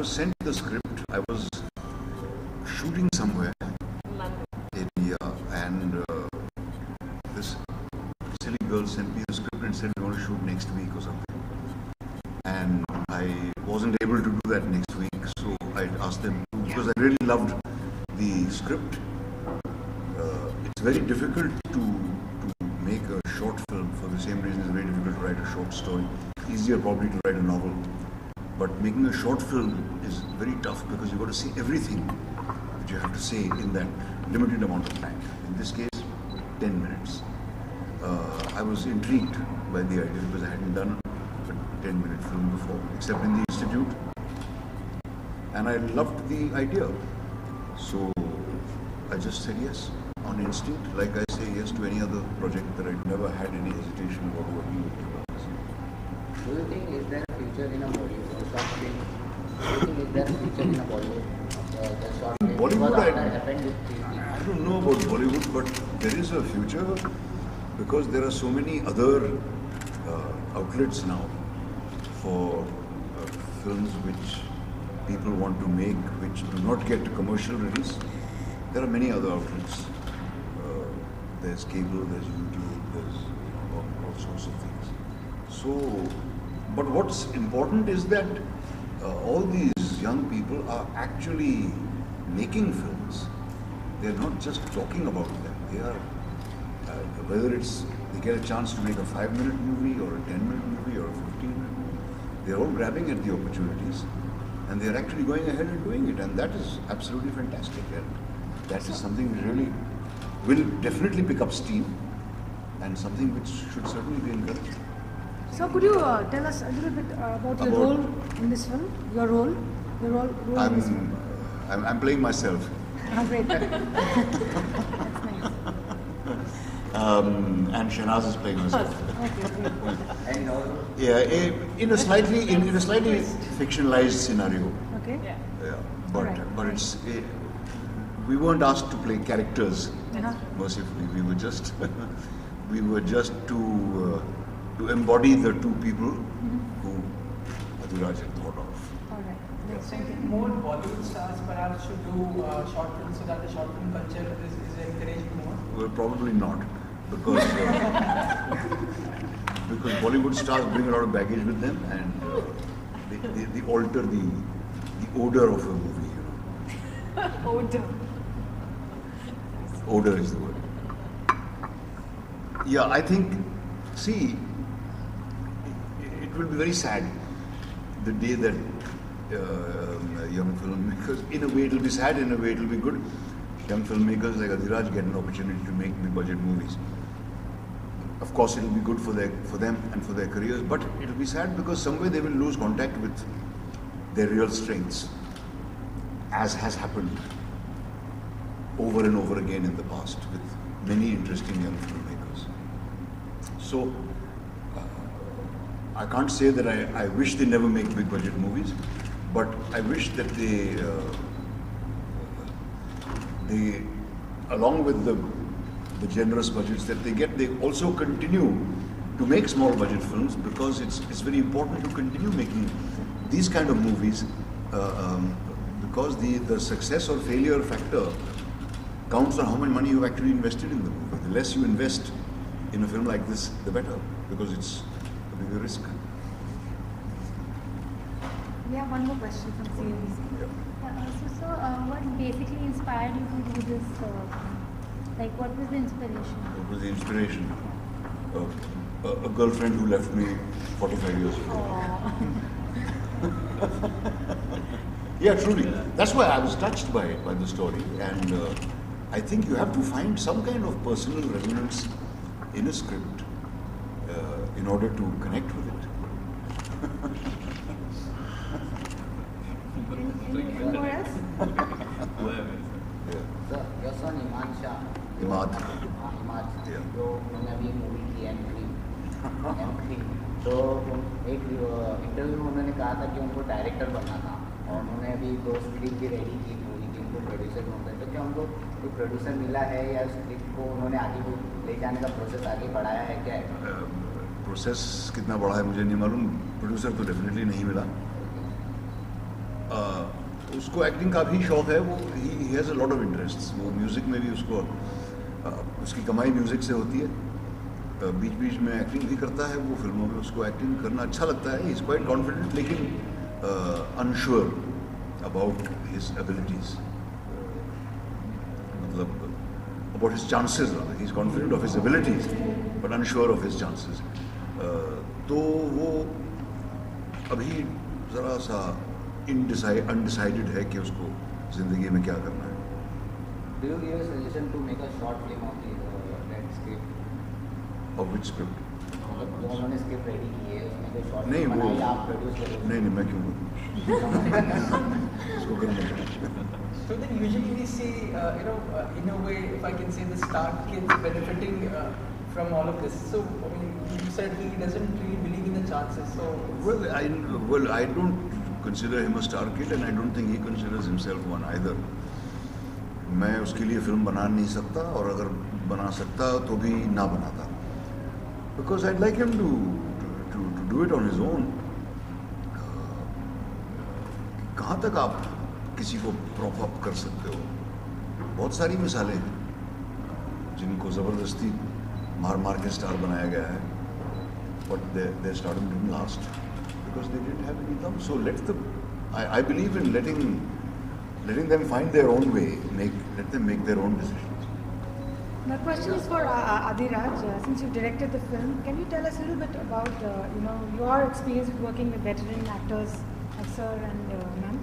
was sent the script. I was shooting somewhere in and this silly girl sent me the script and said we want to shoot next week or something. And I wasn't able to do that next week, so I asked them to, because I really loved the script. It's very difficult to make a short film. For the same reason, it's very difficult to write a short story. Easier probably to write a novel. But making a short film is very tough because you've got to say everything that you have to say in that limited amount of time. In this case, 10 minutes. I was intrigued by the idea because I hadn't done a 10-minute film before, except in the Institute. And I loved the idea. So I just said yes on instinct, like I say yes to any other project that I never had any hesitation about working with people. Do you think is there a future in a Bollywood short film? Do you think is there a future in a Bollywood? The short film? Bollywood, I don't know about Bollywood, but there is a future because there are so many other outlets now for films which people want to make, which do not get commercial release. There are many other outlets. There's cable, there's YouTube, there's all sorts of things. So, but what's important is that all these young people are actually making films. They're not just talking about them. They are, whether it's they get a chance to make a 5-minute movie or a 10-minute movie or a 15-minute movie, they're all grabbing at the opportunities and they're actually going ahead and doing it, and that is absolutely fantastic. And that is something which really will definitely pick up steam and something which should certainly be encouraged. So could you tell us a little bit about your role in this film? Your role in this film? I'm playing myself. Oh, great. That's nice. And Shahnaz is playing herself. Okay, great. Yeah, in a slightly fictionalized scenario. Okay. Yeah, but it's we weren't asked to play characters. Mercifully, we were just to embody the two people who Adhiraj had thought of. All right. Yes, So more Bollywood stars perhaps should do short films so that the short film culture is encouraged more? Well, probably not, because because Bollywood stars bring a lot of baggage with them, and they alter the odor of a movie. You know. Odor. Odor is the word. Yeah, I think. See, it will be very sad the day that young filmmakers, in a way it will be sad, in a way it will be good. Young filmmakers like Adhiraj get an opportunity to make big budget movies. Of course, it will be good for them and for their careers, but it will be sad because somewhere they will lose contact with their real strengths, as has happened over and over again in the past with many interesting young filmmakers. So, I can't say that I wish they never make big budget movies, but I wish that they along with the generous budgets that they get, they also continue to make small budget films, because it's very important to continue making these kind of movies, because the success or failure factor counts on how much money you've actually invested in the movie. The less you invest in a film like this, the better, because it's a bigger risk. We have one more question from CNBC. So, what basically inspired you to do this? Like, what was the inspiration? What was the inspiration? A girlfriend who left me 45 years ago. Yeah, truly. That's why I was touched by the story, and I think you have to find some kind of personal resonance in a script in order to connect with it. Anything more else? So, your son Imad Shah. Imad. Imad. Yeah. तो उन्होंने अभी movie की M3 तो एक interview में उन्होंने कहा था कि उनको डायरेक्टर बनना था, और उन्होंने अभी 2 स्क्रिप्ट भी रेडी की मूवी की, उनको प्रोड्यूसर बनना है। तो क्या उनको कोई प्रोड्यूसर मिला है, या स्क्रिप्ट को उन्होंने आगे ले जाने का प्रोसेस आगे बढ़ाया है, क्या है? प्रोसेस कितना बड़ा है मुझे नहीं मालूम, प्रोड्यूसर तो डेफिनेटली नहीं मिला। उसको एक्टिंग का भी शौक है, वो he has a lot of interest. वो म्यूज़िक में भी उसको उसकी कमाई म्यूज़िक से होती है, बीच बीच में एक्टिंग भी करता है। वो फिल्मों में उसको एक्टिंग करना अच्छा लगता है, ही इज़ क्वाइट कॉन्फिडेंट, लेकिन अनश्योर अबाउट हिज एबिलिटीज़, मतलब about his chances. He is confident of his abilities but unsure of his chances. तो वो अभी ज़रा सा अनडिसाइडेड है कि उसको ज़िंदगी में क्या करना है। Do you give a suggestion to make a short film of that script? Of which script? मतलब जो उन्होंने स्क्रिप्ट रेडी की है उसमें कोई शॉर्ट नहीं, फिल्म वो बनाई, आप प्रोड्यूस करोगे? नहीं, मैं क्यों करूँ उसको करना चाहिए। So then usually we see, in a way, if I can say, the star kids benefiting from all of this. So I mean, you said he doesn't really believe in the chances. So Well, I don't consider him a star kid and I don't think he considers himself one either. मैं उसके लिए film बना नहीं सकता, और अगर बना सकता तो भी ना बनाता, because I'd like him to do it on his own. कहाँ तक आप किसी को प्रॉप अप कर सकते हो? बहुत सारी मिसालें हैं जिनको ज़बरदस्ती मार के स्टार बनाया गया है, but their stardom didn't last because they didn't have any income. So I believe in letting them find their own way, let them make their own decisions. My question is for Adiraj. Since you've directed the film, can you tell us a little bit about your experience with working with veteran actors, like Sir and ma'am?